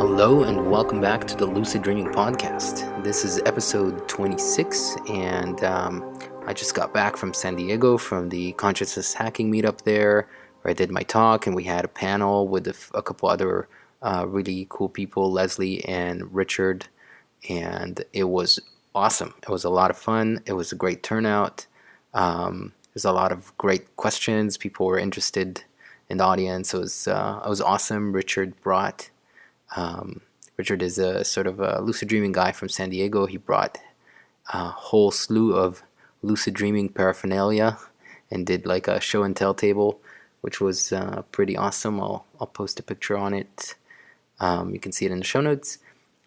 Hello and welcome back to the Lucid Dreaming Podcast. This is episode 26, and I just got back from San Diego from the consciousness hacking meetup there, where I did my talk, and we had a panel with a couple other really cool people, Leslie and Richard, and it was awesome. It was a lot of fun. It was a great turnout. There's a lot of great questions. People were interested in the audience. It was awesome. Richard is a sort of a lucid dreaming guy from San Diego. He brought a whole slew of lucid dreaming paraphernalia and did like a show and tell table, which was pretty awesome. I'll post a picture on it. You can see it in the show notes.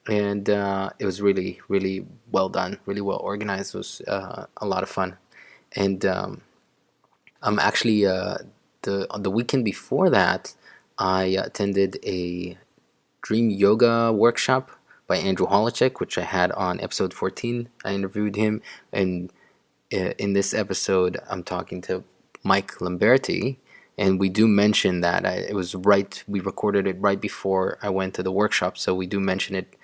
And it was really, really well done, really well organized. It was a lot of fun. And I'm actually the weekend before that, I attended a Dream Yoga workshop by Andrew Holacek, which I had on episode 14. I interviewed him, and in this episode, I'm talking to Mike Lamberti, and we do mention that we recorded it right before I went to the workshop, so we do mention it,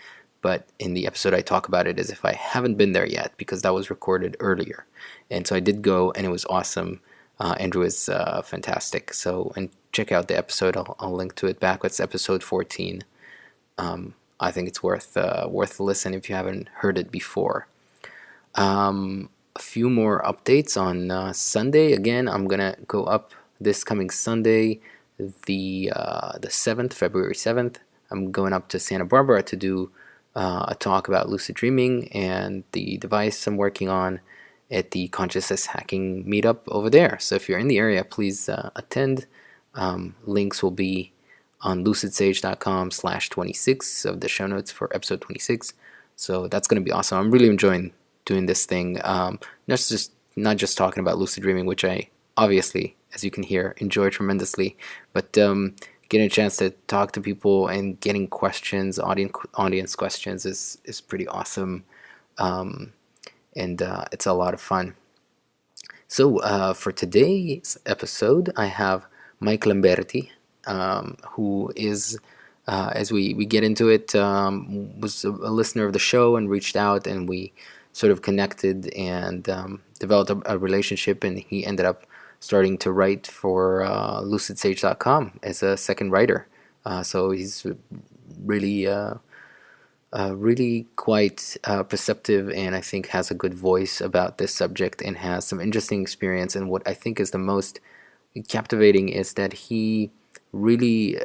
but in the episode I talk about it as if I haven't been there yet, because that was recorded earlier. And so I did go, and it was awesome. Andrew is fantastic. So, and check out the episode. I'll link to it back. It's episode 14. I think it's worth a listen if you haven't heard it before. A few more updates on Sunday. Again, I'm gonna go up this coming Sunday, the 7th, February 7th. I'm going up to Santa Barbara to do a talk about lucid dreaming and the device I'm working on at the consciousness hacking meetup over there. So if you're in the area, please attend. Links will be on lucidsage.com/26 of the show notes for episode 26. So that's going to be awesome. I'm really enjoying doing this thing. Not just talking about lucid dreaming, which I obviously, as you can hear, enjoy tremendously, but getting a chance to talk to people and getting questions, audience questions is pretty awesome. And it's a lot of fun. So for today's episode, I have Mike Lamberti, who is, as we get into it, was a listener of the show and reached out, and we sort of connected and developed a relationship, and he ended up starting to write for lucidsage.com as a second writer. So he's really quite perceptive, and I think has a good voice about this subject and has some interesting experience. And what I think is the most captivating is that he really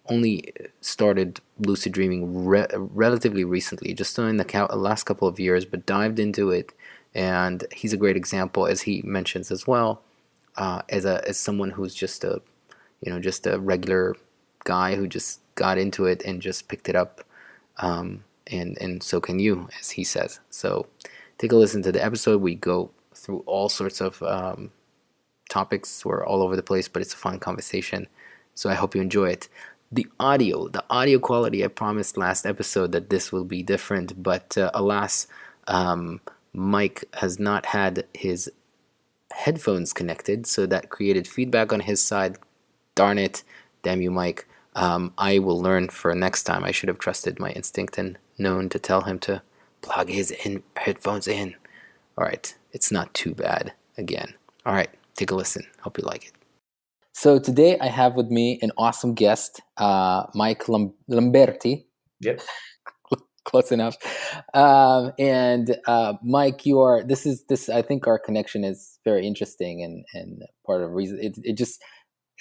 only started lucid dreaming relatively recently, just in the last couple of years, but dived into it. And he's a great example, as he mentions as well, as someone who's just a regular guy who just got into it and just picked it up. And so can you, as he says. So take a listen to the episode. We go through all sorts of topics. We're all over the place, but it's a fun conversation. So I hope you enjoy it. The audio quality, I promised last episode that this will be different, but alas, Mike has not had his headphones connected, so that created feedback on his side. Darn it. Damn you, Mike. I will learn for next time. I should have trusted my instinct and known to tell him to plug his headphones in. All right, it's not too bad again. All right, take a listen. Hope you like it. So today I have with me an awesome guest, Mike Lamberti. Yep. Close enough. And Mike, this. I think our connection is very interesting, and part of the reason it just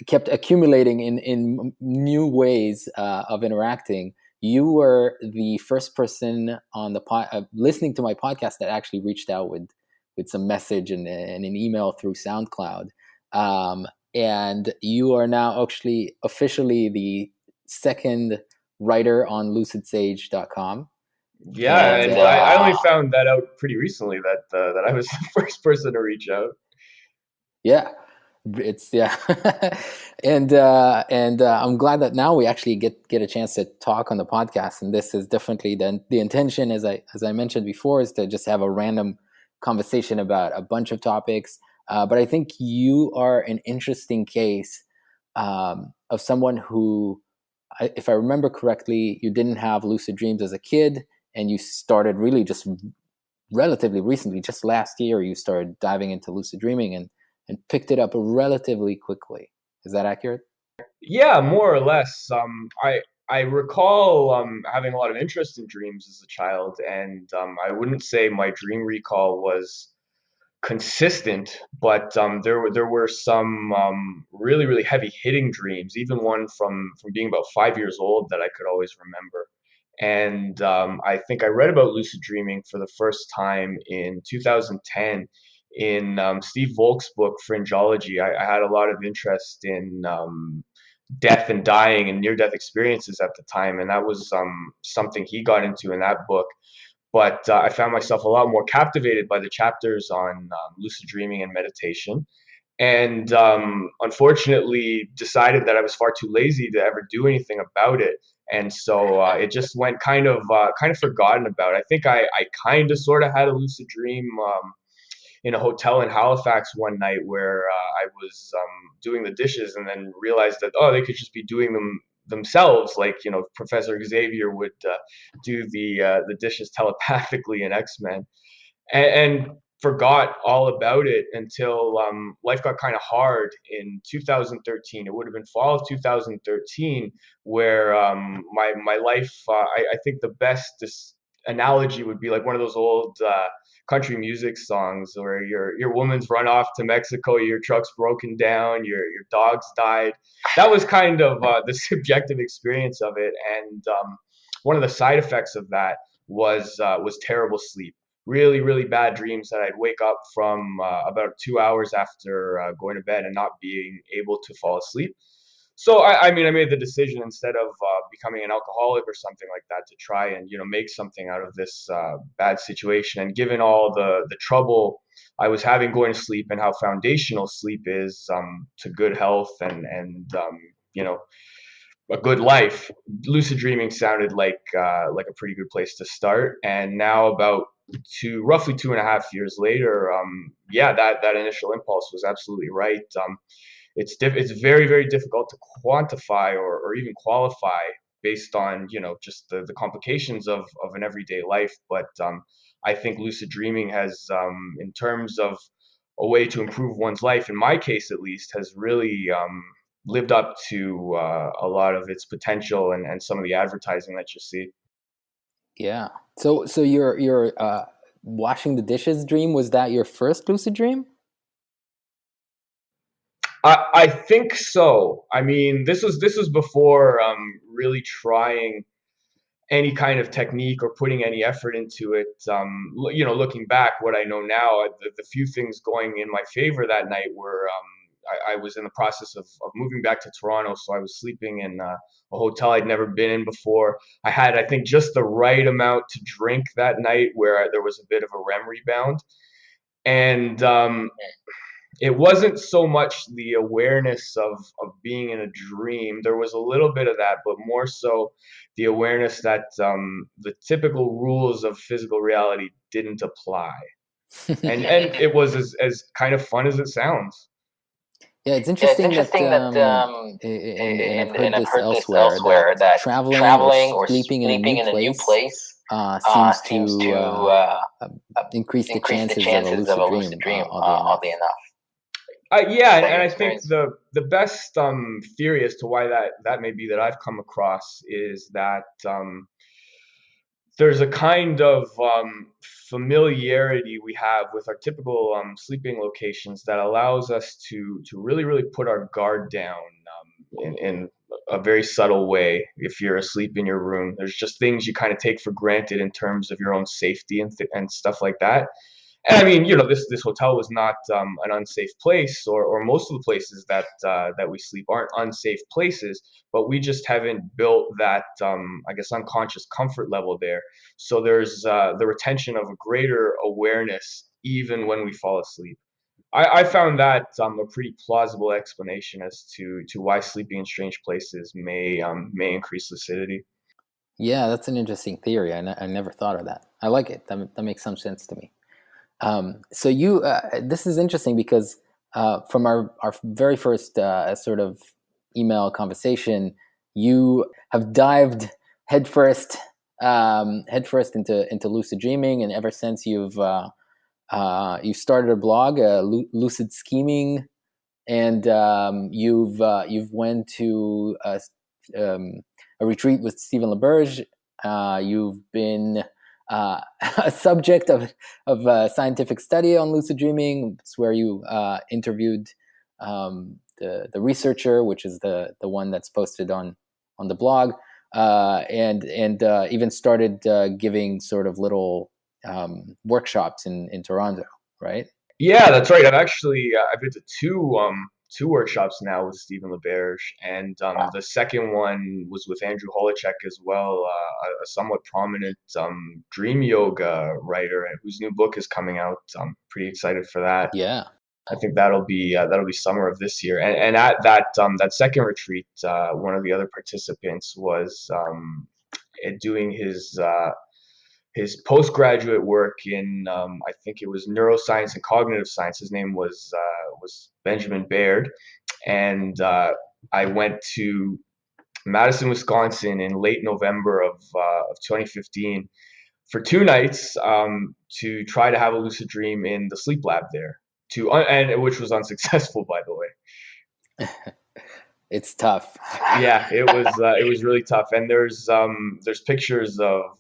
kept accumulating in new ways of interacting. You were the first person on the listening to my podcast that actually reached out with some message and an email through SoundCloud. And you are now actually officially the second writer on lucidsage.com. Yeah, and I only found that out pretty recently that I was the first person to reach out. Yeah. And I'm glad that now we actually get a chance to talk on the podcast. And this is definitely the intention, as I mentioned before, is to just have a random conversation about a bunch of topics. But I think you are an interesting case of someone who if I remember correctly, you didn't have lucid dreams as a kid, and you started really just relatively recently, just last year, you started diving into lucid dreaming and picked it up relatively quickly. Is that accurate? Yeah, more or less. I recall having a lot of interest in dreams as a child, and I wouldn't say my dream recall was consistent, but there were some really heavy hitting dreams, even one from being about 5 years old that I could always remember. And I think I read about lucid dreaming for the first time in 2010 in Steve Volk's book Fringeology. I had a lot of interest in death and dying and near death experiences at the time, and that was something he got into in that book. But I found myself a lot more captivated by the chapters on lucid dreaming and meditation, and unfortunately decided that I was far too lazy to ever do anything about it. And so it just went kind of forgotten about. I think I kind of sort of had a lucid dream in a hotel in Halifax one night where I was doing the dishes and then realized that, oh, they could just be doing them themselves, like, you know, Professor Xavier would do the dishes telepathically in X-Men, and forgot all about it until life got kind of hard in 2013. It would have been fall of 2013 where my life. I think the best analogy would be like one of those old country music songs where your woman's run off to Mexico, your truck's broken down, your dog's died. That was kind of the subjective experience of it, and one of the side effects of that was terrible sleep. Really bad dreams that I'd wake up from about 2 hours after going to bed and not being able to fall asleep. So I mean, I made the decision instead of becoming an alcoholic or something like that to try and, you know, make something out of this bad situation. And given all the trouble I was having going to sleep and how foundational sleep is to good health and you know, a good life, lucid dreaming sounded like a pretty good place to start. And now about roughly 2.5 years later, yeah, that initial impulse was absolutely right. It's very difficult to quantify or even qualify based on, you know, just the complications of an everyday life. But I think lucid dreaming has, in terms of a way to improve one's life, in my case at least, has really lived up to a lot of its potential and some of the advertising that you see. Yeah. So your washing the dishes dream, was that your first lucid dream? I think so. I mean, this was before really trying any kind of technique or putting any effort into it. You know, looking back, what I know now, the few things going in my favor that night were I was in the process of moving back to Toronto, so I was sleeping in a hotel I'd never been in before. I had, I think, just the right amount to drink that night where there was a bit of a REM rebound. And it wasn't so much the awareness of being in a dream. There was a little bit of that, but more so the awareness that the typical rules of physical reality didn't apply. And it was as kind of fun as it sounds. Yeah, it's Yeah, it's interesting that, interesting that, and I've heard and I've this heard this elsewhere, that elsewhere, that traveling or traveling or sleeping in a new sleeping in a new place place seems seems to to uh, increase the increase the chances of a chances of lucid a lucid dream, dream, oddly enough. oddly enough. Yeah, Is that and your I think experience? the best theory as to why that may be that I've come across is that there's a kind of familiarity we have with our typical sleeping locations that allows us to really put our guard down in a very subtle way. If you're asleep in your room, there's just things you kind of take for granted in terms of your own safety and stuff like that. And I mean, you know, this hotel was not an unsafe place, or most of the places that we sleep aren't unsafe places, but we just haven't built that, I guess, unconscious comfort level there. So there's the retention of a greater awareness even when we fall asleep. I found that a pretty plausible explanation as to why sleeping in strange places may increase lucidity. Yeah, that's an interesting theory. I never thought of that. I like it. That makes some sense to me. So this is interesting because from our very first sort of email conversation, you have dived headfirst into lucid dreaming, and ever since you've started a blog, Lucid Scheming, and you've went to a retreat with Stephen LaBerge. You've been a subject of scientific study on lucid dreaming. It's where you interviewed the researcher, which is the one that's posted on the blog, and even started giving sort of little workshops in Toronto, right? Yeah, that's right. I've been to two workshops now with Stephen LaBerge, and the second one was with Andrew Holacek as well, a somewhat prominent dream yoga writer whose new book is coming out. I'm pretty excited for that. Yeah. I think that'll be summer of this year. And at that second retreat, one of the other participants was doing his postgraduate work in I think it was neuroscience and cognitive science. His name was Benjamin Baird, and I went to Madison, Wisconsin, in late November of 2015 for 2 nights to try to have a lucid dream in the sleep lab there. And which was unsuccessful, by the way. It's tough. Yeah, it was really tough. And there's pictures of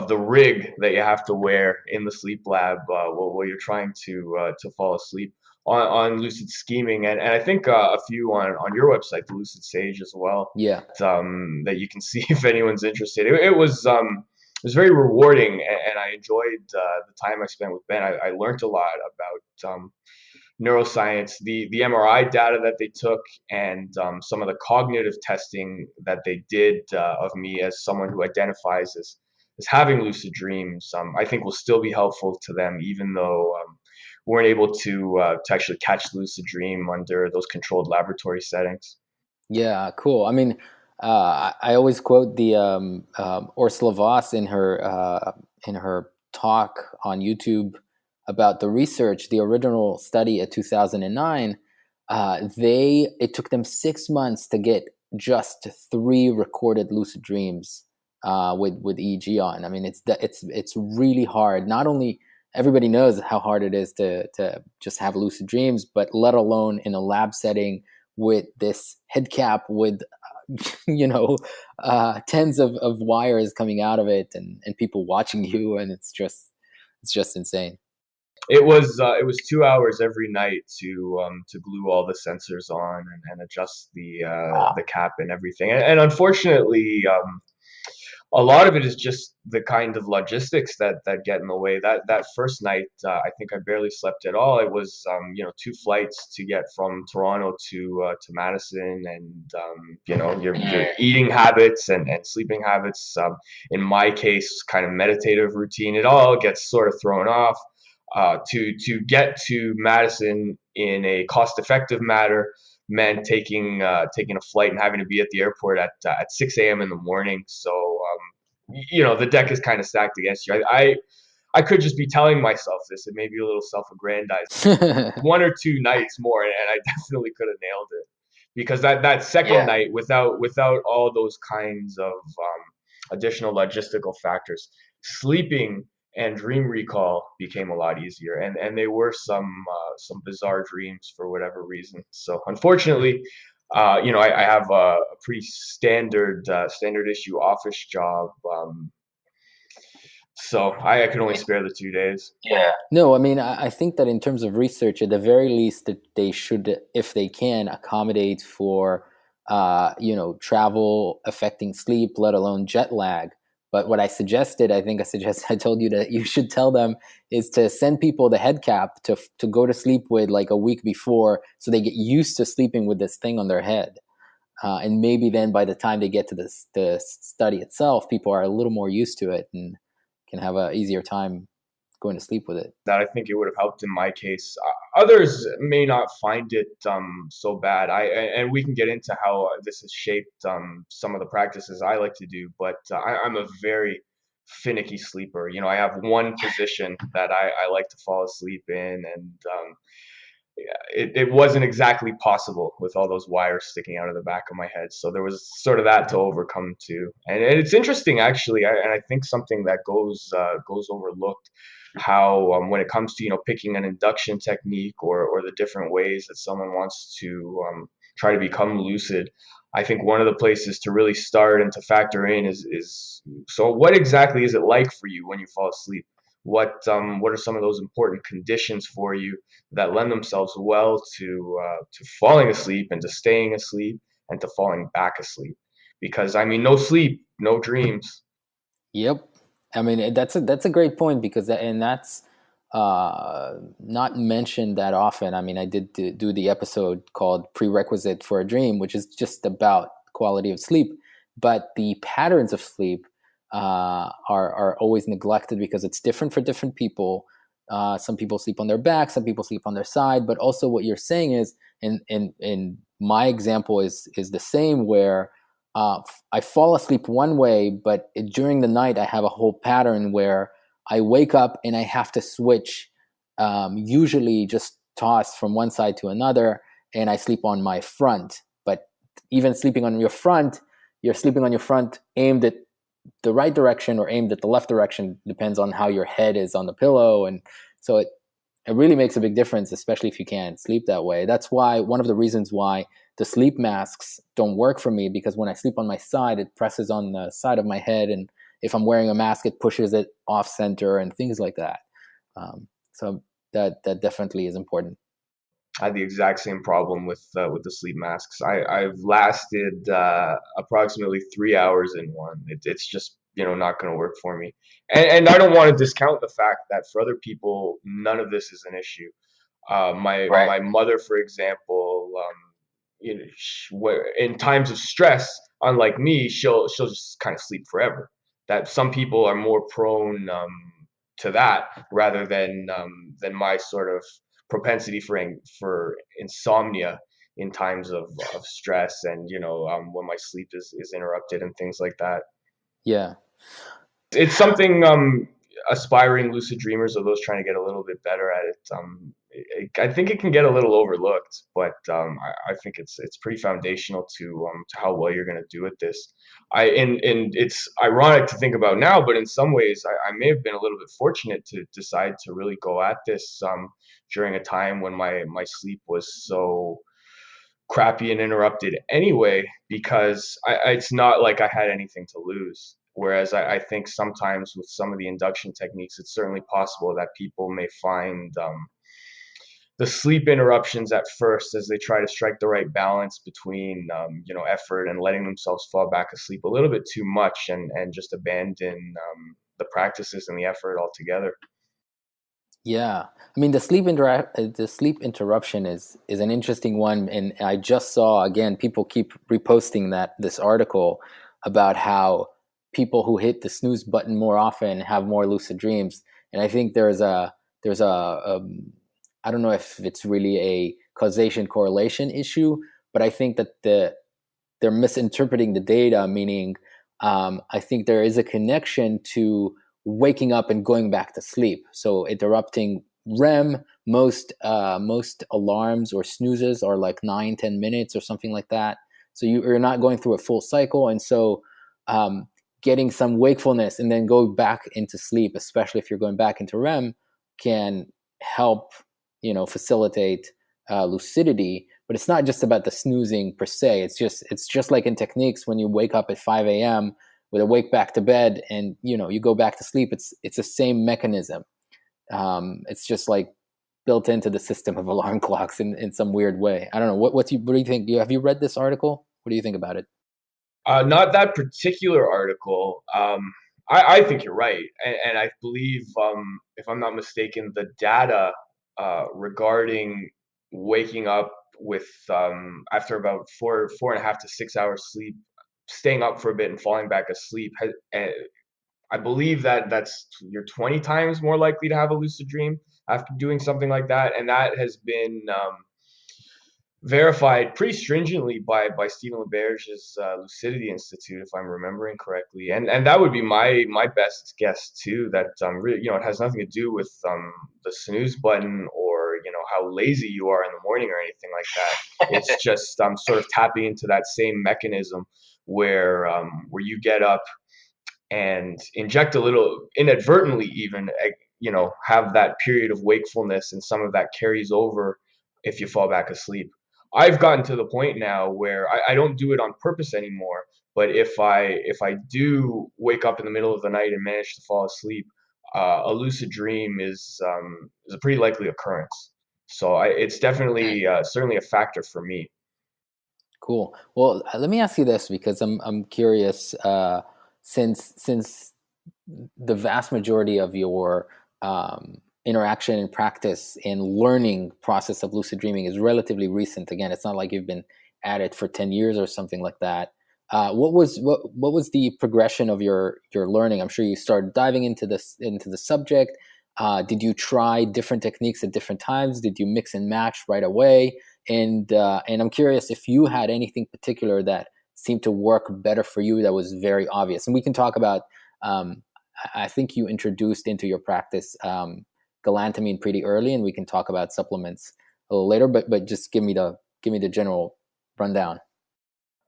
the rig that you have to wear in the sleep lab while you're trying to fall asleep on lucid scheming, and I think a few on your website, the Lucid Sage, as well. Yeah. That you can see if anyone's interested. It was very rewarding, and I enjoyed the time I spent with Ben. I learned a lot about neuroscience, the MRI data that they took, and some of the cognitive testing that they did of me as someone who identifies as having lucid dreams. I think will still be helpful to them, even though we weren't able to actually catch the lucid dream under those controlled laboratory settings. Yeah, cool. I mean, I always quote the Ursula Voss in her talk on YouTube about the research, the original study of 2009. It took them 6 months to get just 3 recorded lucid dreams with EEG on. I mean, it's really hard. Not only everybody knows how hard it is to just have lucid dreams, but let alone in a lab setting with this head cap with tens of wires coming out of it, and people watching you, and it's just insane. It was 2 hours every night to glue all the sensors on and adjust the cap and everything. And unfortunately, a lot of it is just the kind of logistics that get in the way. That first night, I think I barely slept at all. It was 2 flights to get from Toronto to Madison, and your eating habits and sleeping habits. In my case, kind of meditative routine. It all gets sort of thrown off. To get to Madison in a cost-effective manner meant taking a flight and having to be at the airport at 6 a.m. in the morning. So the deck is kind of stacked against you. I could just be telling myself this. It may be a little self-aggrandizing. 1 or 2 nights more, and I definitely could have nailed it, because that second night, without all those kinds of additional logistical factors, sleeping and dream recall became a lot easier, and they were some bizarre dreams for whatever reason. So unfortunately, I have a pretty standard issue office job, so I could only spare the 2 days. Yeah. No, I mean, I think that in terms of research, at the very least, that they should, if they can, accommodate for travel affecting sleep, let alone jet lag. But what I suggested, I told you that you should tell them, is to send people the head cap to go to sleep with like a week before, so they get used to sleeping with this thing on their head. And maybe then by the time they get to the study itself, people are a little more used to it and can have an easier time going to sleep with it. That I think it would have helped in my case. Others may not find it so bad. And we can get into how this has shaped some of the practices I like to do. But I'm a very finicky sleeper. I have one position that I like to fall asleep in, and it wasn't exactly possible with all those wires sticking out of the back of my head. So there was sort of that to overcome too. And it's interesting actually, and I think something that goes overlooked, how when it comes to picking an induction technique or the different ways that someone wants to try to become lucid. I think one of the places to really start and to factor in is so what exactly is it like for you when you fall asleep? What are some of those important conditions for you that lend themselves well to falling asleep and to staying asleep and to falling back asleep? Because I mean, no sleep, no dreams. Yep. I mean, that's a great point because that's not mentioned that often. I mean, I did do the episode called "Prerequisite for a Dream," which is just about quality of sleep, but the patterns of sleep are always neglected because it's different for different people. Some people sleep on their back, some people sleep on their side, but also what you're saying is, in my example is the same where I fall asleep one way, but during the night I have a whole pattern where I wake up and I have to switch, usually just toss from one side to another, and I sleep on my front. But even sleeping on your front, you're sleeping on your front aimed at the right direction or aimed at the left direction, depends on how your head is on the pillow. And so it really makes a big difference, especially if you can't sleep that way. That's why one of the reasons why the sleep masks don't work for me, because when I sleep on my side, it presses on the side of my head, and if I'm wearing a mask, it pushes it off center and things like that. So that definitely is important. I had the exact same problem with the sleep masks. I've lasted approximately 3 hours in one. It's just not going to work for me. And I don't want to discount the fact that for other people, none of this is an issue. Right. My mother, for example, in times of stress, unlike me, she'll just kind of sleep forever. That some people are more prone to that rather than my sort of propensity for insomnia in times of stress and when my sleep is interrupted and things like that. Yeah. It's something aspiring lucid dreamers or those trying to get a little bit better at it. I think it can get a little overlooked, but I think it's pretty foundational to how well you're going to do at this. And it's ironic to think about now, but in some ways, I may have been a little bit fortunate to decide to really go at this during a time when my sleep was so crappy and interrupted anyway, because it's not like I had anything to lose. Whereas I think sometimes with some of the induction techniques, it's certainly possible that people may find the sleep interruptions at first as they try to strike the right balance between effort and letting themselves fall back asleep a little bit too much and just abandon the practices and the effort altogether. Yeah, I mean the sleep interruption is an interesting one, and I just saw again people keep reposting this article about how people who hit the snooze button more often have more lucid dreams, and I think there's a I don't know if it's really a causation correlation issue, but I think that they're misinterpreting the data, meaning I think there is a connection to waking up and going back to sleep. So interrupting REM, most alarms or snoozes are like 9-10 minutes or something like that. So you're not going through a full cycle, and so getting some wakefulness and then go back into sleep, especially if you're going back into REM, can help facilitate lucidity. But it's not just about the snoozing per se. It's just like in techniques when you wake up at 5 a.m. with a wake back to bed and you go back to sleep. It's the same mechanism. It's just like built into the system of alarm clocks in some weird way. I don't know. What do you think? Have you read this article? What do you think about it? Not that particular article. I think you're right, and I believe, if I'm not mistaken, the data regarding waking up with after about 4.5 to 6 hours sleep, staying up for a bit and falling back asleep. I believe that's you're 20 times more likely to have a lucid dream after doing something like that, and that has been verified pretty stringently by Stephen LeBerge's Lucidity Institute, if I'm remembering correctly, and that would be my best guess too. That really, it has nothing to do with the snooze button or how lazy you are in the morning or anything like that. It's just sort of tapping into that same mechanism where you get up and inject a little inadvertently, even, have that period of wakefulness, and some of that carries over if you fall back asleep. I've gotten to the point now where I don't do it on purpose anymore, but if I do wake up in the middle of the night and manage to fall asleep, a lucid dream is a pretty likely occurrence. So it's definitely certainly a factor for me. Cool. Well, let me ask you this because I'm curious. Since the vast majority of your interaction and practice and learning process of lucid dreaming is relatively recent. Again, it's not like you've been at it for 10 years or something like that. What was the progression of your learning? I'm sure you started diving into the subject. Did you try different techniques at different times? Did you mix and match right away? And I'm curious if you had anything particular that seemed to work better for you that was very obvious. And we can talk about. I think you introduced into your practice galantamine pretty early, and we can talk about supplements a little later. But just give me the general rundown.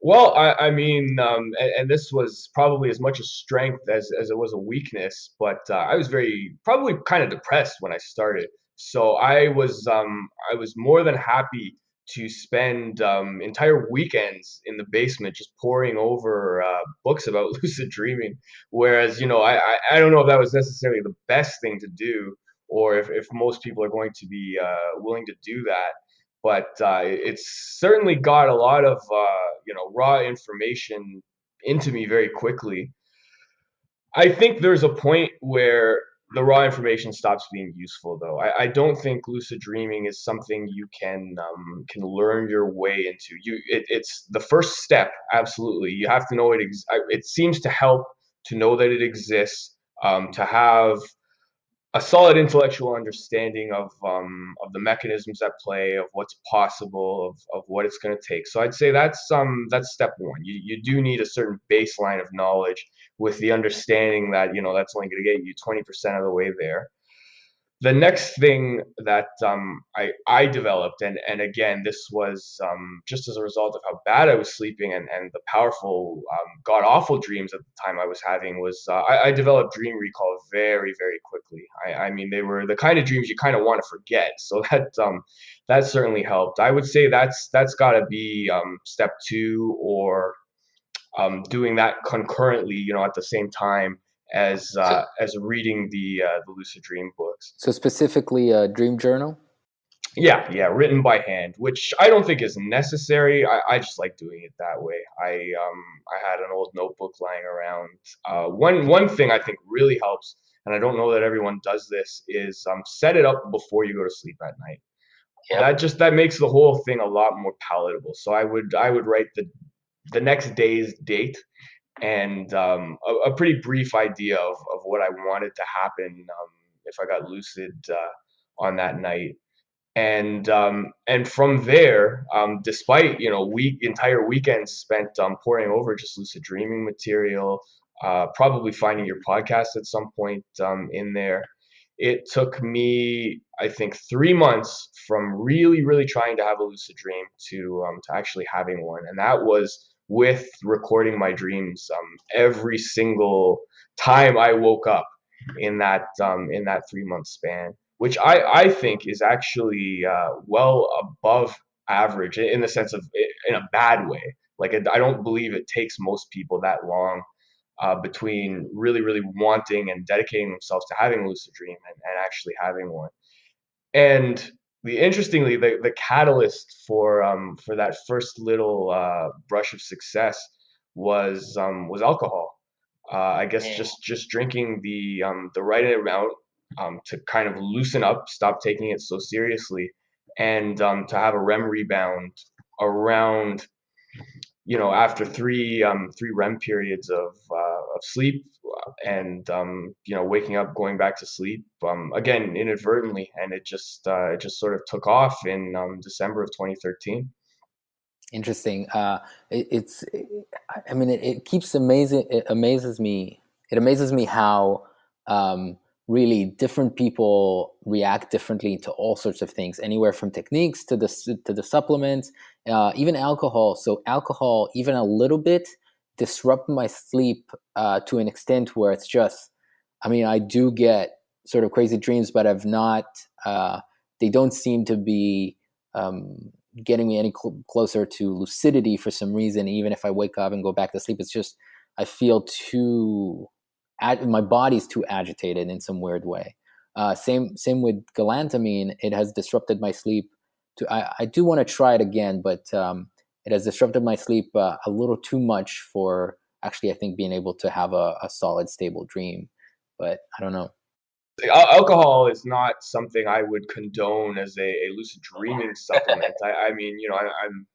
Well, I mean, and this was probably as much a strength as it was a weakness, but I was very probably kind of depressed when I started. So I was more than happy to spend entire weekends in the basement just poring over books about lucid dreaming. Whereas, I don't know if that was necessarily the best thing to do, or if most people are going to be willing to do that, but it's certainly got a lot of raw information into me very quickly. I think there's a point where the raw information stops being useful, though. I don't think lucid dreaming is something you can learn your way into. It's the first step. Absolutely, you have to know it. It seems to help to know that it exists. To have a solid intellectual understanding of the mechanisms at play, of what's possible, of what it's going to take. So I'd say that's step one. You do need a certain baseline of knowledge, with the understanding that that's only going to get you 20% of the way there. The next thing that I developed, and again, this was just as a result of how bad I was sleeping, and the powerful, god awful dreams at the time I was having, was I developed dream recall very, very quickly. I mean, they were the kind of dreams you kind of want to forget, so that certainly helped. I would say that's got to be step two, or doing that concurrently, at the same time as reading the lucid dream books. So specifically, a dream journal. Yeah, written by hand, which I don't think is necessary. I just like doing it that way. I had an old notebook lying around. One thing I think really helps, and I don't know that everyone does this, is set it up before you go to sleep at night. Yep. That makes the whole thing a lot more palatable. So I would write the next day's date, and a pretty brief idea of what I wanted to happen if I got lucid on that night. And from there, despite entire weekends spent poring over just lucid dreaming material, probably finding your podcast at some point in there, it took me, I think, 3 months from really, really trying to have a lucid dream to actually having one, and that was with recording my dreams every single time I woke up in that 3 month span, which I think is actually well above average, in the sense of, in a bad way. Like, I don't believe it takes most people that long between really, really wanting and dedicating themselves to having a lucid dream, and actually having one. And interestingly, the catalyst for that first little brush of success was alcohol. I guess just drinking the right amount to kind of loosen up, stop taking it so seriously, and to have a REM rebound around, after three REM periods of sleep, and waking up, going back to sleep again inadvertently, and it just sort of took off in December of 2013. Interesting. I mean, it keeps amazing. It amazes me. It amazes me how really different people react differently to all sorts of things, anywhere from techniques to the supplements, even alcohol. So alcohol, even a little bit, disrupt my sleep to an extent where it's just, I mean, I do get sort of crazy dreams, but I've not. They don't seem to be getting me any closer to lucidity for some reason. Even if I wake up and go back to sleep, it's just I feel too. My body's too agitated in some weird way. Same with galantamine. It has disrupted my sleep. I do want to try it again, but it has disrupted my sleep a little too much for actually, I think, being able to have a solid, stable dream. But I don't know. Alcohol is not something I would condone as a lucid dreaming supplement. I mean, I'm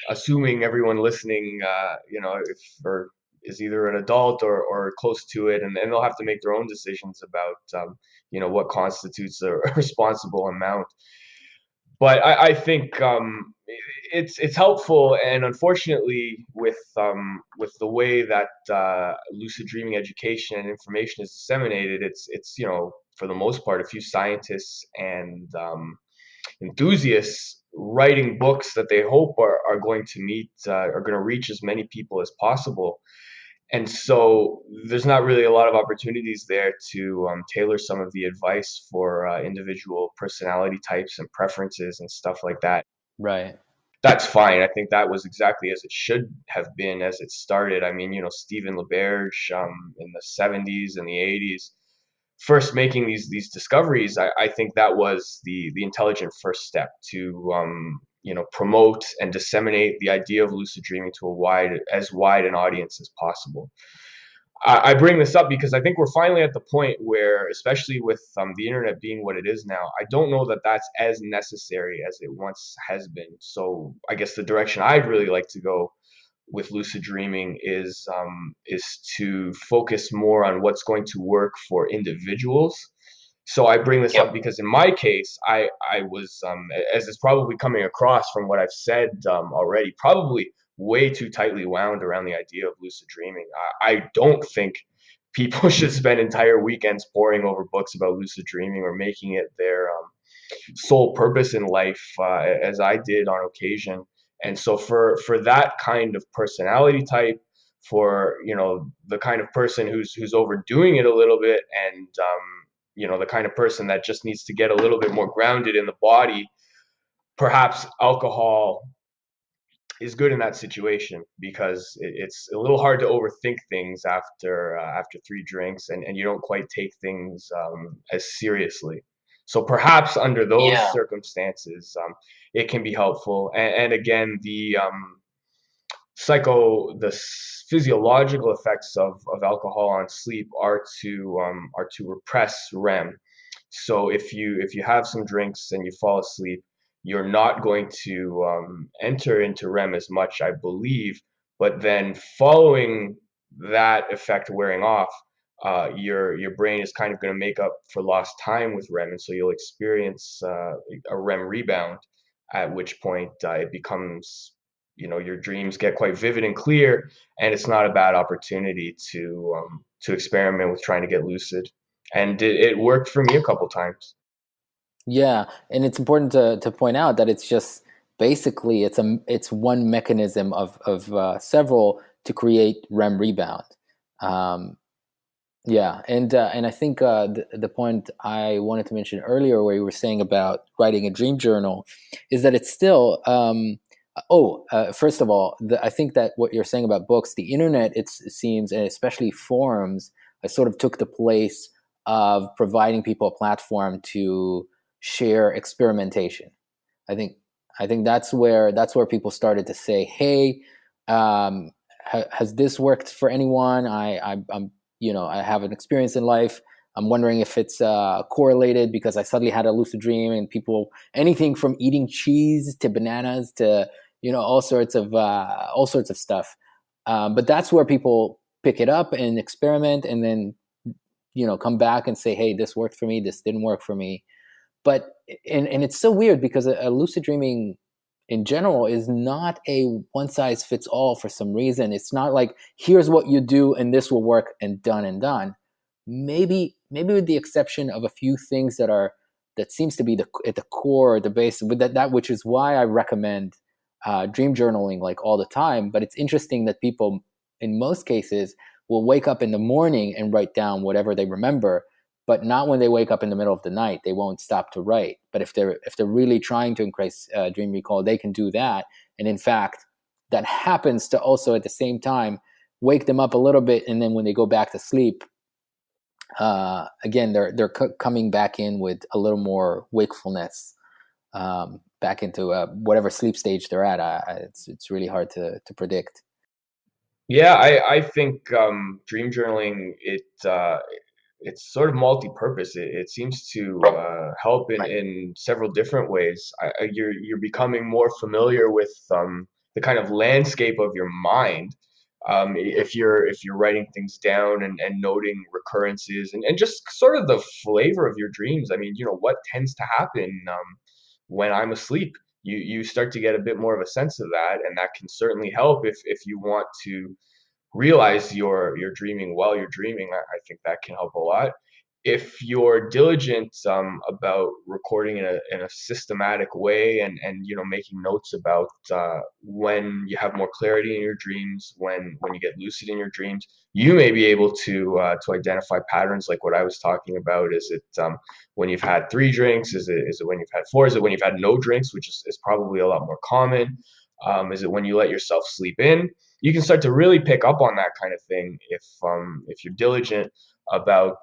assuming everyone listening, if or is either an adult or close to it, and they'll have to make their own decisions about, what constitutes a responsible amount. But I think it's helpful, and unfortunately, with the way that lucid dreaming education and information is disseminated, it's for the most part a few scientists and enthusiasts writing books that they hope are going to are going to reach as many people as possible. And so there's not really a lot of opportunities there to tailor some of the advice for individual personality types and preferences and stuff like that. Right. That's fine. I think that was exactly as it should have been as it started. I mean, Stephen LaBerge in the 70s and the 80s, first making these discoveries, I think that was the intelligent first step to promote and disseminate the idea of lucid dreaming to as wide an audience as possible. I bring this up because I think we're finally at the point where, especially with the internet being what it is now, I don't know that that's as necessary as it once has been. So I guess the direction I'd really like to go with lucid dreaming is to focus more on what's going to work for individuals. So I bring this up because in my case, I was as it's probably coming across from what I've said already, probably way too tightly wound around the idea of lucid dreaming. I don't think people should spend entire weekends poring over books about lucid dreaming or making it their sole purpose in life, as I did on occasion. And so for that kind of personality type, for the kind of person who's overdoing it a little bit, and the kind of person that just needs to get a little bit more grounded in the body, perhaps alcohol is good in that situation, because it's a little hard to overthink things after 3 drinks, and you don't quite take things as seriously. So perhaps under those circumstances, it can be helpful. And again, the physiological effects of alcohol on sleep are to repress REM. So if you have some drinks and you fall asleep, you're not going to enter into REM as much, I believe. But then following that effect wearing off, your brain is kind of going to make up for lost time with REM, and so you'll experience a REM rebound. At which point it becomes, your dreams get quite vivid and clear, and it's not a bad opportunity to experiment with trying to get lucid. And it worked for me a couple times. Yeah, and it's important to point out that it's just basically it's one mechanism of several to create REM rebound. Yeah, and I think the point I wanted to mention earlier, where you were saying about writing a dream journal, is that it's still. First of all, I think that what you're saying about books, the internet, it seems, and especially forums, sort of took the place of providing people a platform to share experimentation. I think that's where people started to say, "Hey, has this worked for anyone? I'm I have an experience in life. I'm wondering if it's correlated, because I suddenly had a lucid dream." And people, anything from eating cheese to bananas to all sorts of stuff. But that's where people pick it up and experiment, and then come back and say, "Hey, this worked for me. This didn't work for me." But and it's so weird, because a lucid dreaming in general is not a one size fits all for some reason. It's not like, here's what you do and this will work and done and done. maybe with the exception of a few things that seems to be at the core or the base, with that which is why I recommend dream journaling like all the time. But it's interesting that people in most cases will wake up in the morning and write down whatever they remember, but not when they wake up in the middle of the night. They won't stop to write. But if they're really trying to increase dream recall, they can do that. And in fact, that happens to also at the same time wake them up a little bit, and then when they go back to sleep, again they're coming back in with a little more wakefulness, back into whatever sleep stage they're at. It's really hard to predict. Yeah, I think dream journaling, it's sort of multi-purpose. It seems to help Right. in several different ways. You're becoming more familiar with the kind of landscape of your mind. If you're writing things down and noting recurrences and just sort of the flavor of your dreams. I mean, what tends to happen when I'm asleep. You start to get a bit more of a sense of that, and that can certainly help if you want to realize you're dreaming while you're dreaming. I think that can help a lot. If you're diligent about recording in a systematic way and making notes about when you have more clarity in your dreams, when you get lucid in your dreams, you may be able to identify patterns like what I was talking about. Is it when you've had 3 drinks? Is it when you've had 4? Is it when you've had no drinks, which is probably a lot more common? Is it when you let yourself sleep in? You can start to really pick up on that kind of thing if you're diligent about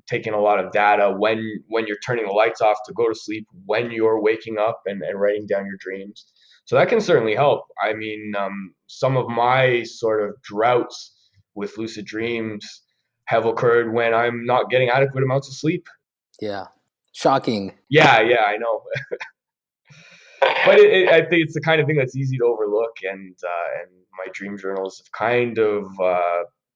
taking a lot of data when you're turning the lights off to go to sleep, when you're waking up and writing down your dreams. So that can certainly help. I mean, some of my sort of droughts with lucid dreams have occurred when I'm not getting adequate amounts of sleep. Yeah, shocking. Yeah, I know. But I think it's the kind of thing that's easy to overlook, and my dream journals have kind of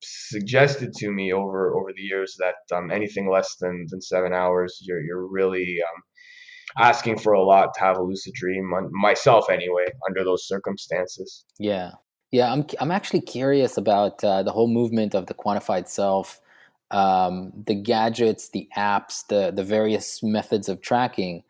suggested to me over the years that anything less than 7 hours, you're really asking for a lot to have a lucid dream. Myself, anyway, under those circumstances. Yeah, yeah. I'm actually curious about the whole movement of the quantified self, the gadgets, the apps, the various methods of tracking.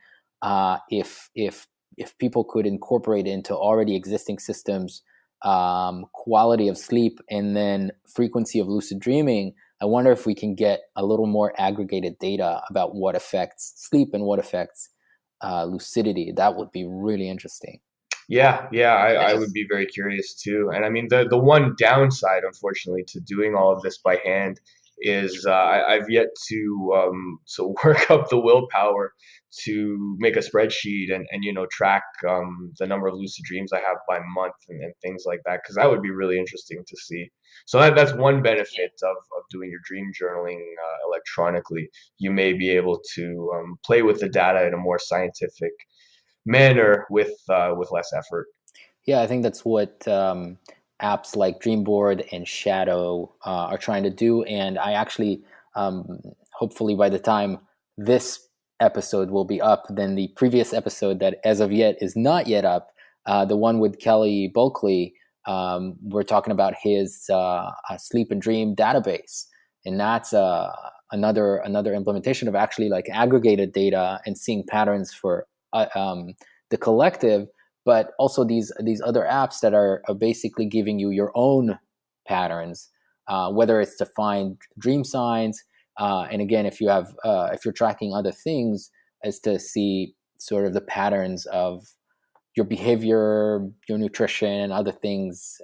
If people could incorporate into already existing systems, quality of sleep and then frequency of lucid dreaming, I wonder if we can get a little more aggregated data about what affects sleep and what affects lucidity. That would be really interesting. Yeah, I would be very curious too. And I mean, the one downside, unfortunately, to doing all of this by hand is I've yet to work up the willpower to make a spreadsheet and track the number of lucid dreams I have by month and things like that, because that would be really interesting to see. So that's one benefit of doing your dream journaling electronically. You may be able to play with the data in a more scientific manner with less effort. Yeah, I think that's what apps like Dreamboard and Shadow are trying to do. And I actually, hopefully, by the time this episode will be up, then the previous episode that, as of yet, is not yet up, the one with Kelly Bulkley, we're talking about his sleep and dream database, and that's another implementation of actually like aggregated data and seeing patterns for the collective, but also these other apps that are basically giving you your own patterns, whether it's to find dream signs, and again, if you're tracking other things, is to see sort of the patterns of your behavior, your nutrition, and other things,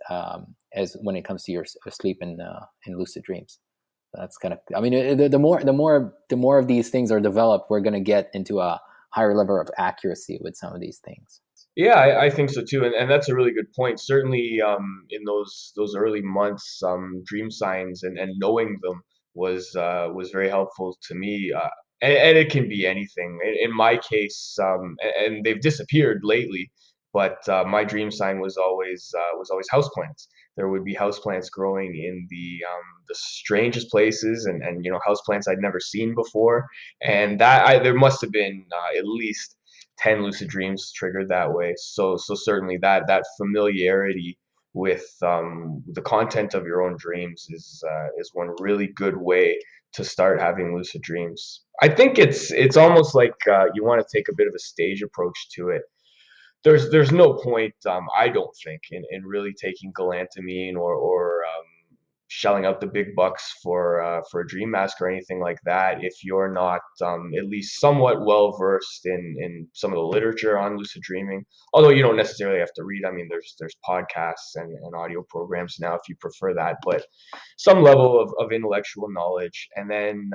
as when it comes to your sleep and lucid dreams. That's kind of, I mean, the more of these things are developed, we're going to get into a higher level of accuracy with some of these things. Yeah, I think so too, and that's a really good point. Certainly, in those early months, dream signs and knowing them was very helpful to me. And it can be anything. In my case, and they've disappeared lately, but my dream sign was always houseplants. There would be houseplants growing in the strangest places, and houseplants I'd never seen before, and there must have been at least 10 lucid dreams triggered that way. So certainly that familiarity with the content of your own dreams is one really good way to start having lucid dreams. I think it's almost like you want to take a bit of a stage approach to it. There's no point, I don't think, in really taking galantamine or shelling out the big bucks for a dream mask or anything like that if you're not at least somewhat well versed in some of the literature on lucid dreaming. Although you don't necessarily have to read. I mean, there's podcasts and audio programs now if you prefer that, but some level of intellectual knowledge. And then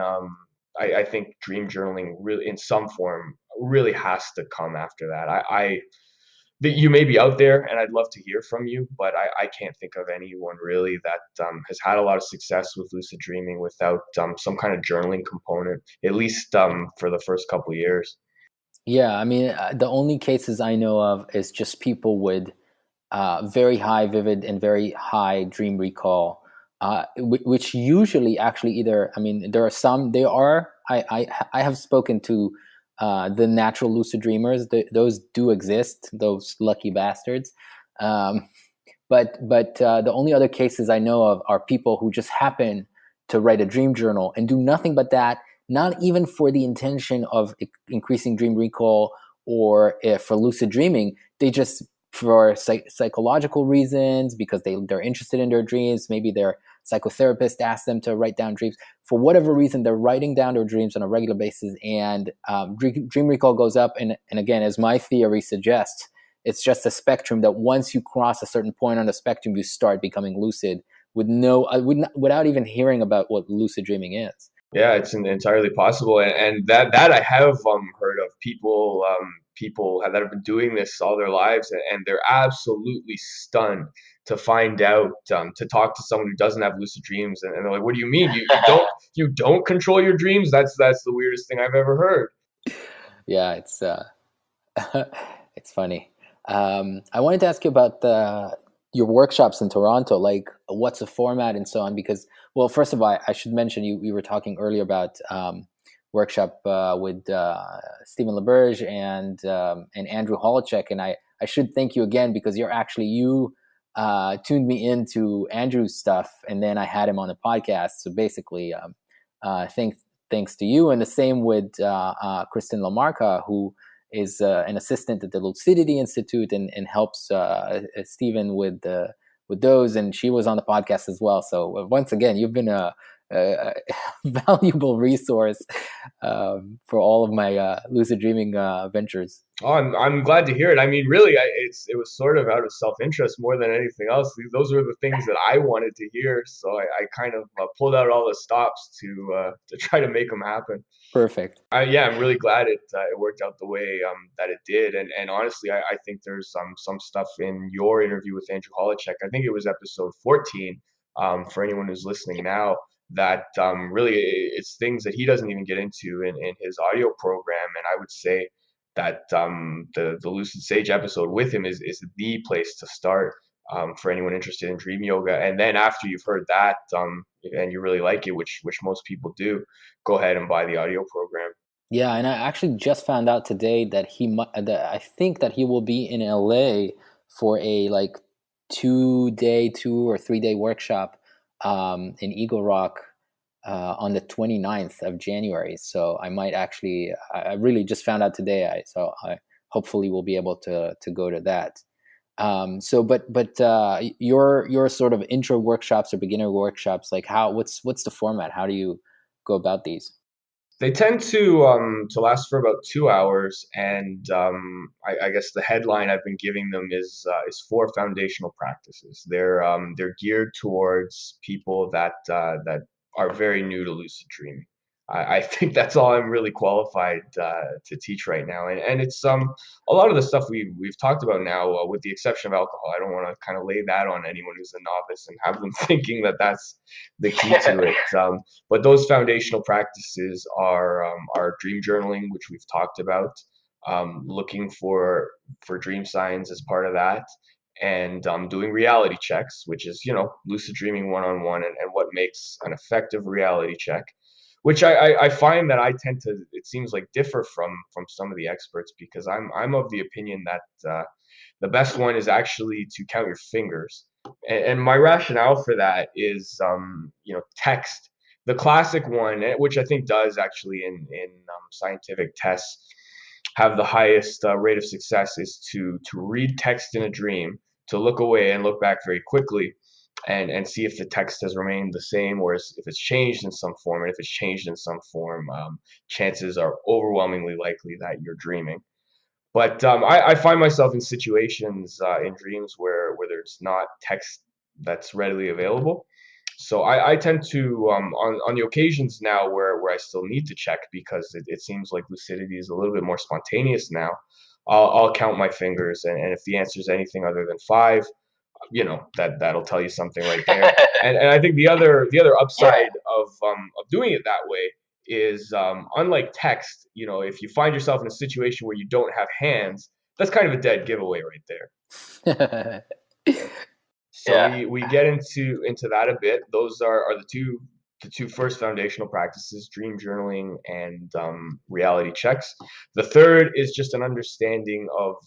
I think dream journaling really in some form really has to come after that. I that you may be out there and I'd love to hear from you, but I can't think of anyone really that has had a lot of success with lucid dreaming without some kind of journaling component, at least for the first couple of years. Yeah, I mean, the only cases I know of is just people with very high vivid and very high dream recall, which usually actually either, I mean, there are some, they are, I have spoken to the natural lucid dreamers. Those do exist, those lucky bastards. Um, but the only other cases I know of are people who just happen to write a dream journal and do nothing but that, not even for the intention of increasing dream recall or for lucid dreaming. They just, for psychological reasons, because they're interested in their dreams. Maybe their psychotherapist asked them to write down dreams. For whatever reason, they're writing down their dreams on a regular basis, and dream recall goes up. And again, as my theory suggests, it's just a spectrum that once you cross a certain point on the spectrum, you start becoming lucid without even hearing about what lucid dreaming is. Yeah, it's entirely possible, and that I have heard of people that have been doing this all their lives, and they're absolutely stunned to find out to talk to someone who doesn't have lucid dreams, and they're like, "What do you mean you don't control your dreams? That's the weirdest thing I've ever heard." Yeah, it's it's funny. I wanted to ask you about your workshops in Toronto. Like, what's the format and so on? Because, well, first of all, I should mention we were talking earlier about workshop with Stephen LeBurge and Andrew Holacek, and I should thank you again because you tuned me into Andrew's stuff, and then I had him on the podcast. So basically, thanks to you, and the same with Kristen Lamarca, who is an assistant at the Lucidity Institute and helps Stephen with those, and she was on the podcast as well. So once again, you've been a valuable resource for all of my lucid dreaming ventures. Oh, I'm glad to hear it. I mean, really, it was sort of out of self-interest more than anything else. Those were the things that I wanted to hear, so I kind of pulled out all the stops to try to make them happen. Perfect. Yeah, I'm really glad it worked out the way that it did, and honestly, I think there's some stuff in your interview with Andrew Holacek. I think it was episode 14. For anyone who's listening now, that really it's things that he doesn't even get into in his audio program, and I would say that the Lucid Sage episode with him is the place to start for anyone interested in dream yoga. And then after you've heard that and you really like it, which most people do, go ahead and buy the audio program. Yeah, and I actually just found out today that I think that he will be in LA for a like 2 or 3 day workshop in Eagle Rock on the 29th of January. So I might actually, I really just found out today. So I hopefully will be able to go to that. But your sort of intro workshops or beginner workshops, like what's the format? How do you go about these? They tend to last for about 2 hours, and I guess the headline I've been giving them is 4 foundational practices. They're geared towards people that are very new to lucid dreaming. I think that's all I'm really qualified to teach right now, and it's a lot of the stuff we've talked about now, with the exception of alcohol. I don't want to kind of lay that on anyone who's a novice and have them thinking that that's the key to it. But those foundational practices are dream journaling, which we've talked about, looking for dream signs as part of that, and doing reality checks, which is lucid dreaming one-on-one, and what makes an effective reality check, which I find that I tend to, it seems like, differ from some of the experts, because I'm of the opinion that the best one is actually to count your fingers. And my rationale for that is, text. The classic one, which I think does actually in scientific tests have the highest rate of success, is to read text in a dream, to look away and look back very quickly, and see if the text has remained the same or if it's changed in some form. And if it's changed in some form, chances are overwhelmingly likely that you're dreaming. But I find myself in situations in dreams where there's not text that's readily available. So I tend to, on the occasions now where I still need to check because it seems like lucidity is a little bit more spontaneous now, I'll count my fingers, and if the answer is anything other than five, that'll tell you something right there. And I think the other upside of doing it that way is, unlike text, if you find yourself in a situation where you don't have hands, that's kind of a dead giveaway right there. So Yeah. we get into that a bit. Those are the two first foundational practices: dream journaling and reality checks. The third is just an understanding of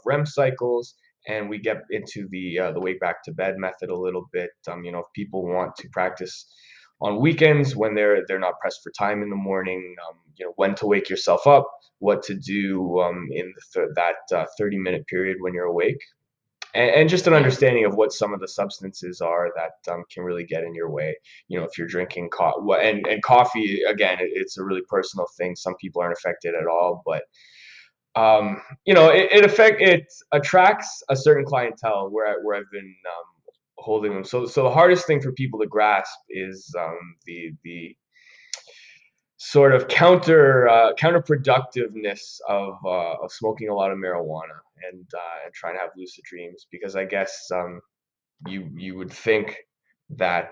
REM cycles, and we get into the wake back to bed method a little bit. If people want to practice on weekends when they're not pressed for time in the morning, when to wake yourself up, what to do in that 30-minute period when you're awake, and just an understanding of what some of the substances are that can really get in your way. If you're drinking coffee, and coffee, again, it's a really personal thing. Some people aren't affected at all, but it attracts a certain clientele where I've been holding them. So the hardest thing for people to grasp is the sort of counterproductiveness of smoking a lot of marijuana and trying to have lucid dreams, because I guess you would think that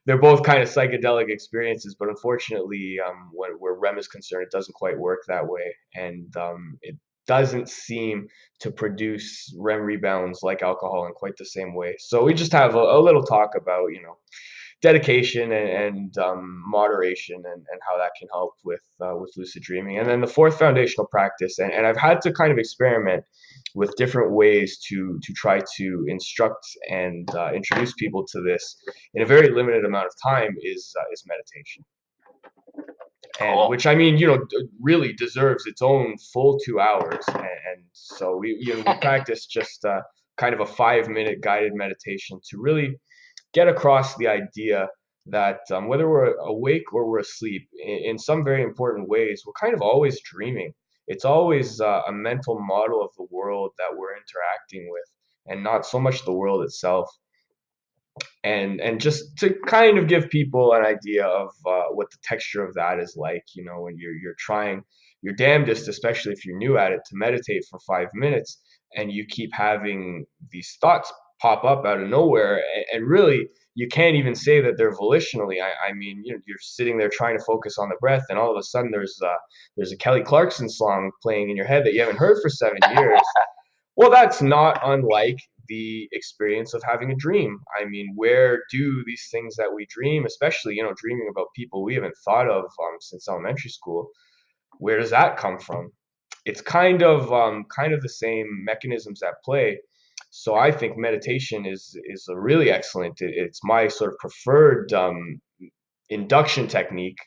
they're both kind of psychedelic experiences, but unfortunately, where REM is concerned, it doesn't quite work that way, and it doesn't seem to produce REM rebounds like alcohol in quite the same way. So we just have a little talk about dedication and moderation, and how that can help with lucid dreaming. And then the fourth foundational practice, and I've had to kind of experiment with different ways to try to instruct and introduce people to this in a very limited amount of time, is meditation. And Cool. which, I mean, really deserves its own full 2 hours. And so we practice just kind of a 5-minute guided meditation to really get across the idea that whether we're awake or we're asleep, in some very important ways, we're kind of always dreaming. It's always a mental model of the world that we're interacting with, and not so much the world itself. And just to kind of give people an idea of what the texture of that is like, when you're trying your damnedest, especially if you're new at it, to meditate for 5 minutes, and you keep having these thoughts pop up out of nowhere, and really you can't even say that they're volitionally. I mean, you're sitting there trying to focus on the breath, and all of a sudden there's a Kelly Clarkson song playing in your head that you haven't heard for 7 years. Well, that's not unlike the experience of having a dream. I mean, where do these things that we dream, especially, dreaming about people we haven't thought of since elementary school, where does that come from? It's kind of the same mechanisms at play. So I think meditation is a really excellent. It's my sort of preferred induction technique,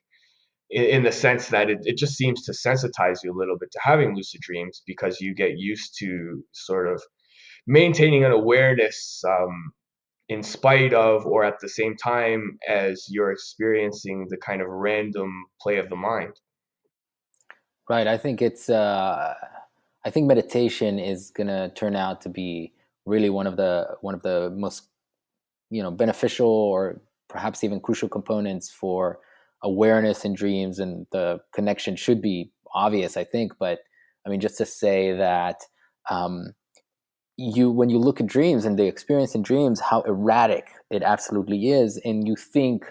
in the sense that it just seems to sensitize you a little bit to having lucid dreams, because you get used to sort of maintaining an awareness, in spite of, or at the same time as you're experiencing the kind of random play of the mind. Right. I think meditation is gonna turn out to be really one of the most beneficial, or perhaps even crucial components for awareness in dreams, and the connection should be obvious, I think. But I mean, just to say that, um, when you look at dreams and the experience in dreams, how erratic it absolutely is, and you think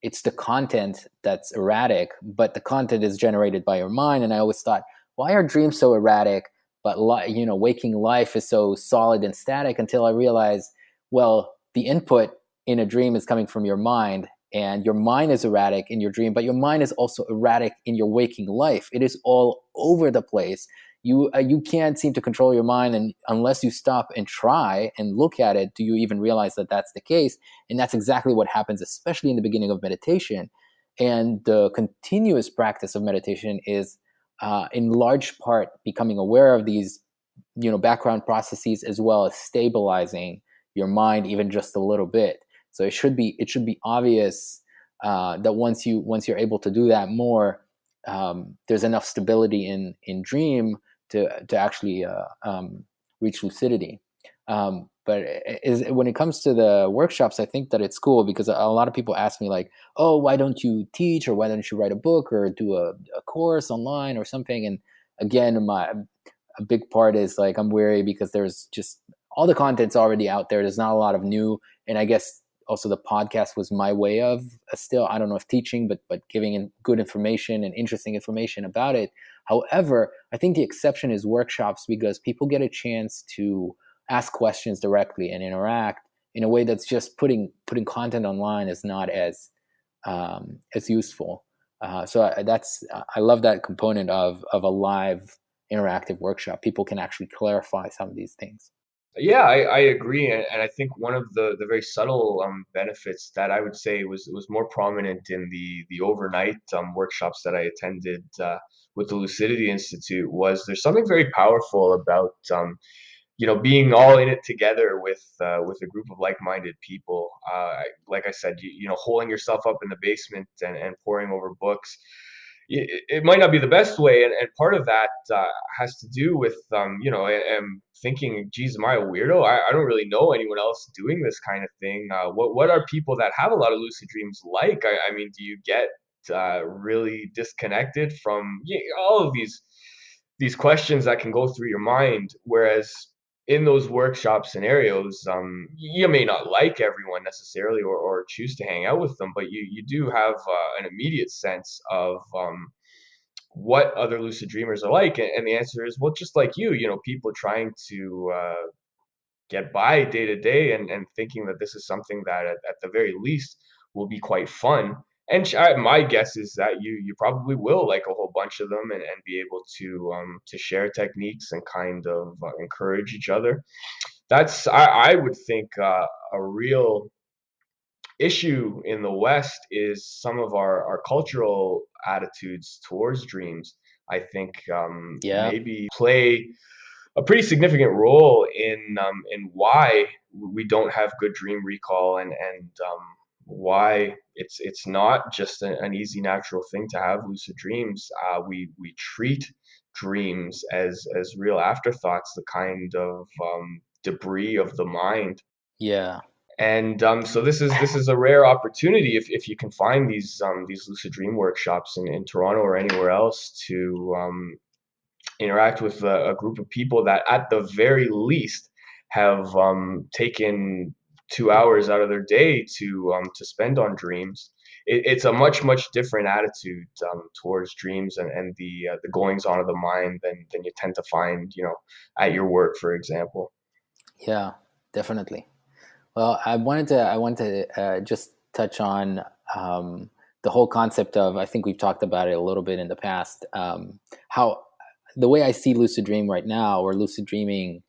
it's the content that's erratic, but the content is generated by your mind. And I always thought, why are dreams so erratic, but waking life is so solid and static? Until I realized, well, the input in a dream is coming from your mind, and your mind is erratic in your dream, but your mind is also erratic in your waking life. It is all over the place. you can't seem to control your mind, and unless you stop and try and look at it, do you even realize that that's the case? And that's exactly what happens, especially in the beginning of meditation. And the continuous practice of meditation is, in large part, becoming aware of these, background processes, as well as stabilizing your mind even just a little bit. So it should be obvious that once you're able to do that more, there's enough stability in dream to actually reach lucidity. But when it comes to the workshops, I think that it's cool because a lot of people ask me like, "Oh, why don't you teach, or why don't you write a book, or do a course online or something?" And again, a big part is like I'm wary because there's just all the content's already out there. There's not a lot of new, and I guess also the podcast was my way of still, I don't know if teaching, but giving in good information and interesting information about it. However, I think the exception is workshops because people get a chance to ask questions directly and interact in a way that's just putting content online is not as useful. So I love that component of a live interactive workshop. People can actually clarify some of these things. Yeah, I agree, and I think one of the very subtle benefits that I would say was more prominent in the overnight workshops that I attended with the Lucidity Institute was there's something very powerful about being all in it together with a group of like-minded people. Like I said, holding yourself up in the basement and poring over books. It might not be the best way, and part of that has to do with I'm thinking, geez, am I a weirdo? I don't really know anyone else doing this kind of thing. What are people that have a lot of lucid dreams like? I mean, do you get really disconnected from all of these questions that can go through your mind? Whereas in those workshop scenarios, you may not like everyone necessarily or choose to hang out with them, but you do have an immediate sense of what other lucid dreamers are like. And the answer is, well, just like people trying to get by day to day and thinking that this is something that at the very least will be quite fun. And my guess is that you probably will like a whole bunch of them and be able to share techniques and kind of encourage each other. That's I would think a real issue in the West is some of our cultural attitudes towards dreams. I think Yeah. maybe play a pretty significant role in why we don't have good dream recall and why it's not just an easy natural thing to have lucid dreams. We treat dreams as real afterthoughts, the kind of debris of the mind. Yeah. And so this is a rare opportunity if you can find these lucid dream workshops in Toronto or anywhere else to interact with a group of people that at the very least have taken 2 hours out of their day to spend on dreams. It's a much different attitude towards dreams and the goings on of the mind than you tend to find at your work, for example. Yeah, definitely. Well, I wanted to just touch on the whole concept of, I think we've talked about it a little bit in the past, how the way I see lucid dream right now, or lucid dreaming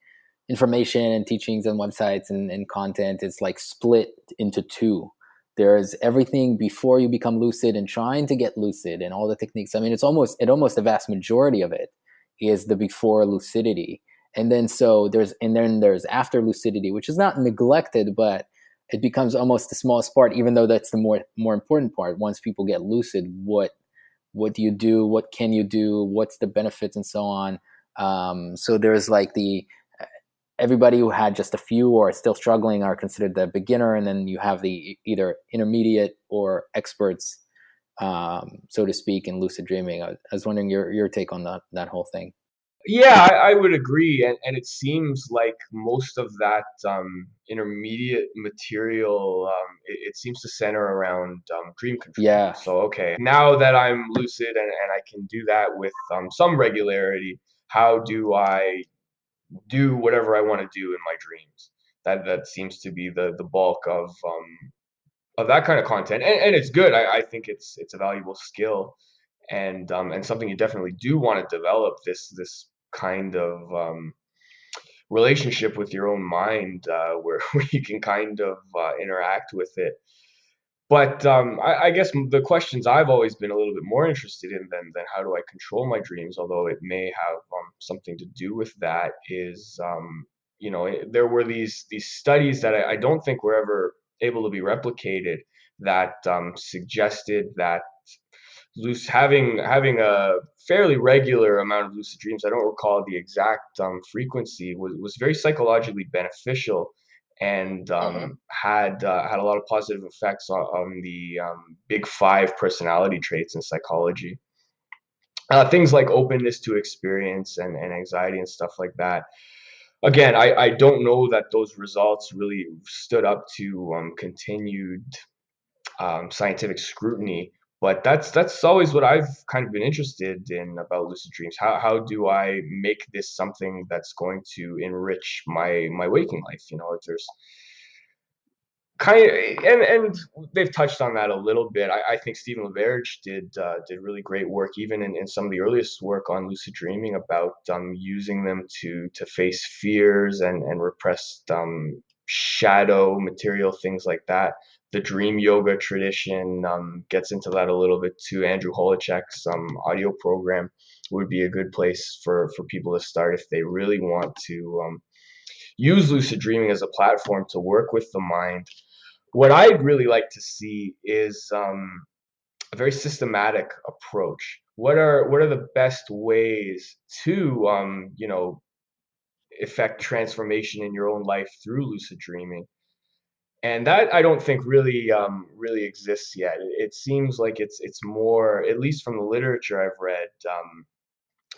information and teachings and websites and content, is like split into two. There's everything before you become lucid and trying to get lucid and all the techniques. I mean, it's almost the vast majority of it is the before lucidity. And then there's after lucidity, which is not neglected, but it becomes almost the smallest part, even though that's the more important part. Once people get lucid, what do you do? What can you do? What's the benefits and so on? So there's like the everybody who had just a few or is still struggling are considered the beginner, and then you have the either intermediate or experts, so to speak, in lucid dreaming. I was wondering your take on that whole thing. Yeah, I would agree, and it seems like most of that intermediate material it seems to center around dream control. Yeah, So, okay, now that I'm lucid and I can do that with some regularity, how do I do whatever I want to do in my dreams? That seems to be the bulk of that kind of content, and it's good. I think it's a valuable skill and something you definitely do want to develop this kind of relationship with your own mind, where you can kind of interact with it. But I guess the questions I've always been a little bit more interested in than how do I control my dreams, although it may have something to do with that, is there were these studies that I don't think were ever able to be replicated that suggested that having a fairly regular amount of lucid dreams, I don't recall the exact frequency, was very psychologically beneficial, and had a lot of positive effects on the big five personality traits in psychology. Things like openness to experience and anxiety and stuff like that. Again, I don't know that those results really stood up to continued scientific scrutiny. But that's always what I've kind of been interested in about lucid dreams. How do I make this something that's going to enrich my waking life? If there's kind of, and they've touched on that a little bit. I think Stephen LaBerge did really great work, even in some of the earliest work on lucid dreaming, about using them to face fears and repressed shadow material, things like that. The dream yoga tradition gets into that a little bit too. Andrew Holochek's audio program would be a good place for people to start if they really want to use lucid dreaming as a platform to work with the mind. What I'd really like to see is a very systematic approach. What are the best ways to effect transformation in your own life through lucid dreaming? And that I don't think really exists yet. It seems like it's more, at least from the literature I've read.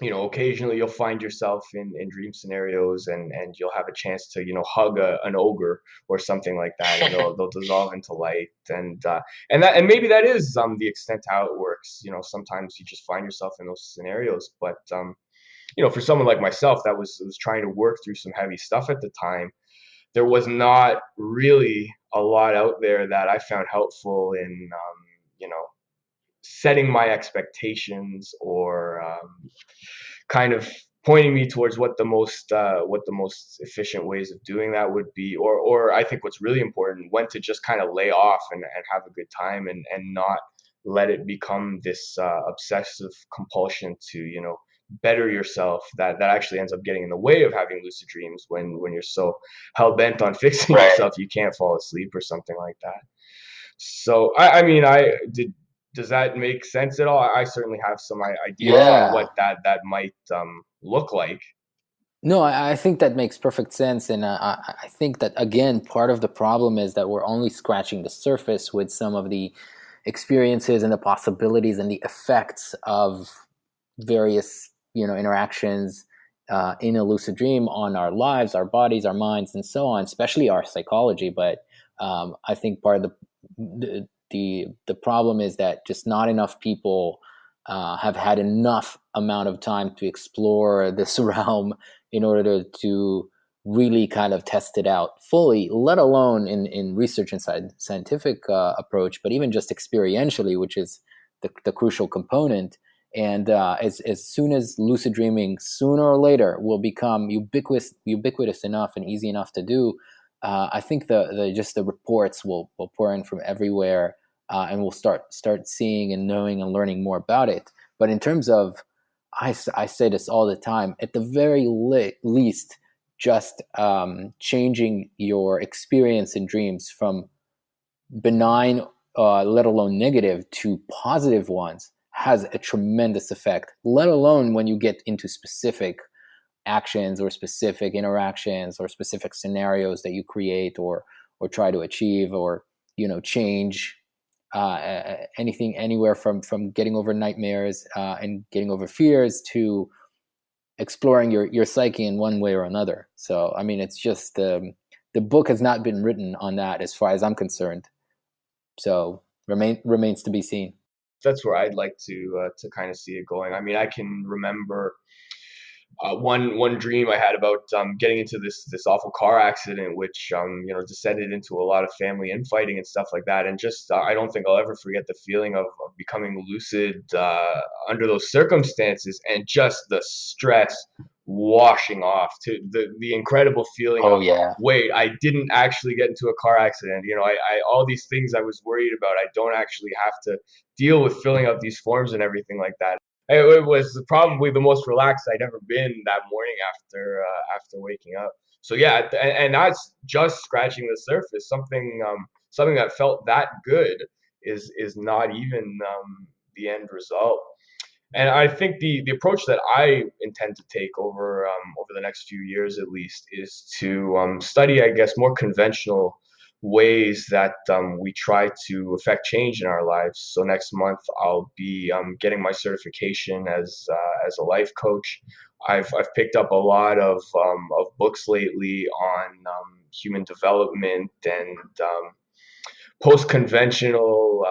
Occasionally you'll find yourself in dream scenarios, and you'll have a chance to hug an ogre or something like that, and they'll dissolve into light, and maybe that is the extent how it works. Sometimes you just find yourself in those scenarios, but for someone like myself that was trying to work through some heavy stuff at the time, there was not really a lot out there that I found helpful in setting my expectations, or kind of pointing me towards what the most efficient ways of doing that would be, or I think what's really important, when to just kind of lay off and have a good time, and not let it become this obsessive compulsion to better yourself, that actually ends up getting in the way of having lucid dreams, when you're so hell bent on fixing yourself you can't fall asleep or something like that. So I mean, does that make sense at all? I certainly have some ideas on Yeah. what that might look like. No, I think that makes perfect sense, and I think that again, part of the problem is that we're only scratching the surface with some of the experiences and the possibilities and the effects of various interactions in a lucid dream on our lives, our bodies, our minds, and so on, especially our psychology. But I think part of the problem is that just not enough people have had enough amount of time to explore this realm in order to really kind of test it out fully, let alone in research and scientific approach, but even just experientially, which is the crucial component. And as soon as lucid dreaming, sooner or later, will become ubiquitous enough and easy enough to do, I think the reports will pour in from everywhere, and we'll start seeing and knowing and learning more about it. But in terms of, I say this all the time, at the very least, just changing your experience in dreams from benign, let alone negative, to positive ones has a tremendous effect, let alone when you get into specific actions or specific interactions or specific scenarios that you create or try to achieve, or change anything, anywhere from getting over nightmares and getting over fears to exploring your psyche in one way or another. So I mean, it's just the book has not been written on that as far as I'm concerned, so remains to be seen. That's where I'd like to kind of see it going. I mean, I can remember one dream I had about getting into this awful car accident, which descended into a lot of family infighting and stuff like that. And just I don't think I'll ever forget the feeling of becoming lucid under those circumstances, and just the stress washing off, to the incredible feeling Oh of, yeah. wait, I didn't actually get into a car accident. I all these things I was worried about, I don't actually have to deal with filling out these forms and everything like that. It was probably the most relaxed I'd ever been that morning after waking up. So yeah, and that's just scratching the surface. Something that felt that good is not even the end result. And I think the approach that I intend to take over the next few years at least is to study, I guess, more conventional ways that we try to affect change in our lives. So next month I'll be getting my certification as a life coach. I've picked up a lot of books lately on human development and post-conventional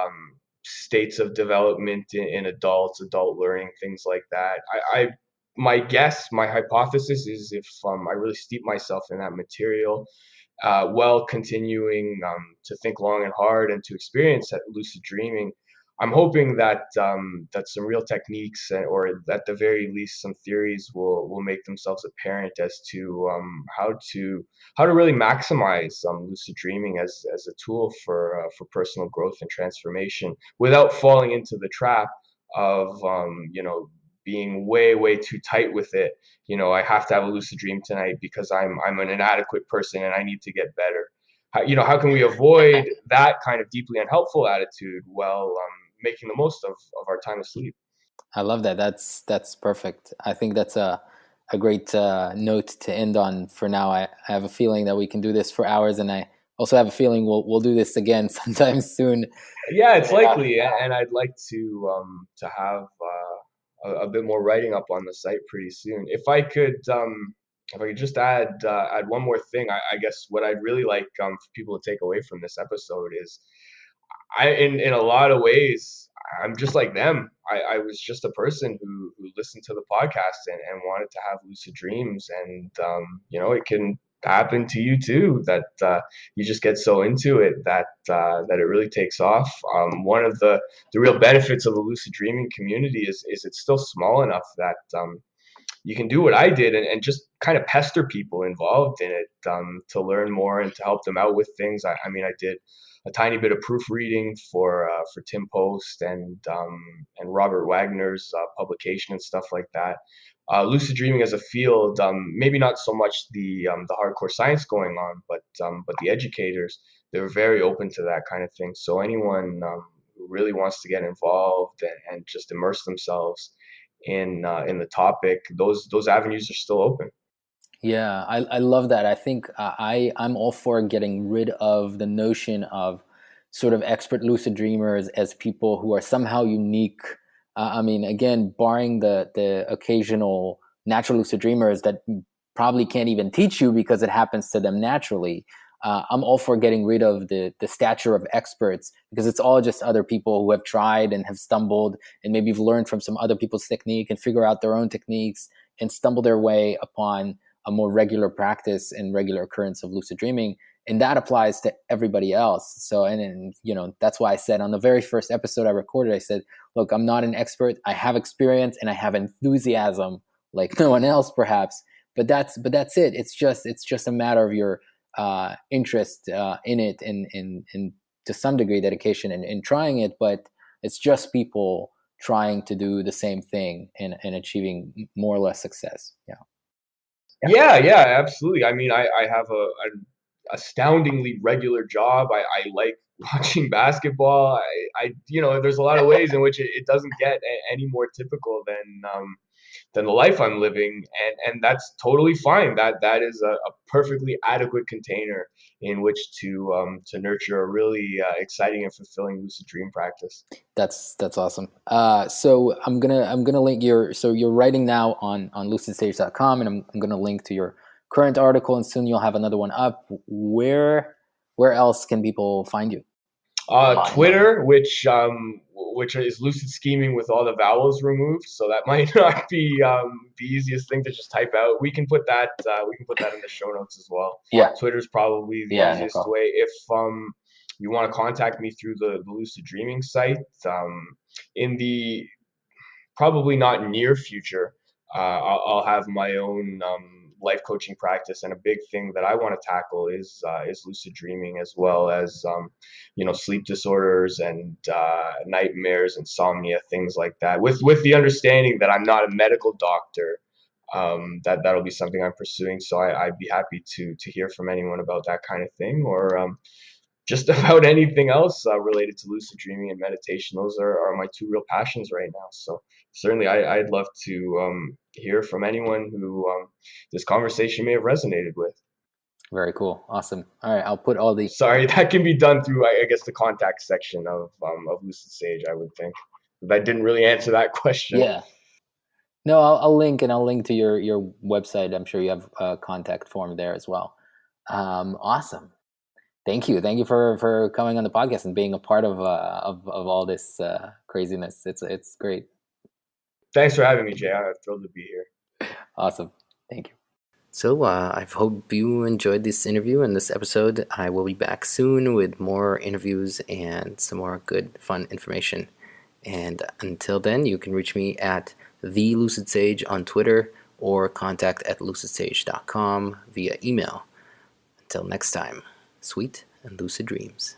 states of development in adults, adult learning, things like that. My guess, my hypothesis is if I really steep myself in that material, while continuing to think long and hard and to experience that lucid dreaming, I'm hoping that that some real techniques, or at the very least some theories, will make themselves apparent as to how to really maximize lucid dreaming as a tool for personal growth and transformation, without falling into the trap of being way too tight with it. I have to have a lucid dream tonight because I'm an inadequate person and I need to get better. How can we avoid that kind of deeply unhelpful attitude while making the most of our time asleep? I love that. That's perfect. I think that's a great note to end on for now. I have a feeling that we can do this for hours, and I also have a feeling we'll do this again sometime soon. Yeah, it's likely, and I'd like to have a bit more writing up on the site pretty soon. If I could just add one more thing, I guess what I'd really like for people to take away from this episode is, in a lot of ways, I'm just like them. I was just a person who listened to the podcast and wanted to have lucid dreams, and it can happen to you too, that you just get so into it that it really takes off. One of the real benefits of the lucid dreaming community is it's still small enough that you can do what I did, and just kind of pester people involved in it to learn more and to help them out with things. I mean, I did a tiny bit of proofreading for Tim Post and Robert Wagner's publication and stuff like that. Lucid dreaming as a field, maybe not so much the hardcore science going on, but the educators, they're very open to that kind of thing. So anyone who really wants to get involved and just immerse themselves in the topic, those avenues are still open. Yeah, I love that. I think I'm all for getting rid of the notion of sort of expert lucid dreamers as people who are somehow unique. I mean, again, barring the occasional natural lucid dreamers that probably can't even teach you because it happens to them naturally. I'm all for getting rid of the stature of experts, because it's all just other people who have tried and have stumbled and maybe have learned from some other people's technique and figure out their own techniques and stumble their way upon a more regular practice and regular occurrence of lucid dreaming. And that applies to everybody else. So, and that's why I said on the very first episode I recorded, I said, look, I'm not an expert. I have experience and I have enthusiasm like no one else perhaps, but that's it. It's just a matter of your interest in it, and to some degree dedication in trying it. But it's just people trying to do the same thing and achieving more or less success. Yeah. Yeah, absolutely. I mean, I have an astoundingly regular job. I like watching basketball. There's a lot of ways in which it doesn't get any more typical than the life I'm living, and that's totally fine. That is a perfectly adequate container in which to nurture a really exciting and fulfilling lucid dream practice. That's awesome. So I'm gonna link you're writing now on lucidstage.com, and I'm gonna link to your current article, and soon you'll have another one up. Where else can people find you? Twitter, which is lucid scheming with all the vowels removed, so that might not be the easiest thing to just type out. We can put that in the show notes as well. Yeah. Twitter's probably the Yeah, no easiest problem. way. If you want to contact me through the lucid dreaming site, in the probably not near future, I'll have my own life coaching practice, and a big thing that I want to tackle is lucid dreaming, as well as sleep disorders and nightmares, insomnia, things like that. With the understanding that I'm not a medical doctor, that'll be something I'm pursuing. So I'd be happy to hear from anyone about that kind of thing, or just about anything else related to lucid dreaming and meditation. Those are my two real passions right now. So certainly, I'd love to hear from anyone who this conversation may have resonated with. Very cool. Awesome. All right, I'll put all the Sorry, that can be done through, I guess, the contact section of Lucid Sage, I would think. That didn't really answer that question. yeah. No, I'll link, and I'll link to your website. I'm sure you have a contact form there as well. Awesome. Thank you for coming on the podcast and being a part of all this craziness. It's great. Thanks for having me, Jay. I'm thrilled to be here. Awesome. Thank you. So I hope you enjoyed this interview and this episode. I will be back soon with more interviews and some more good, fun information. And until then, you can reach me at The Lucid Sage on Twitter or contact@lucidsage.com via email. Until next time, sweet and lucid dreams.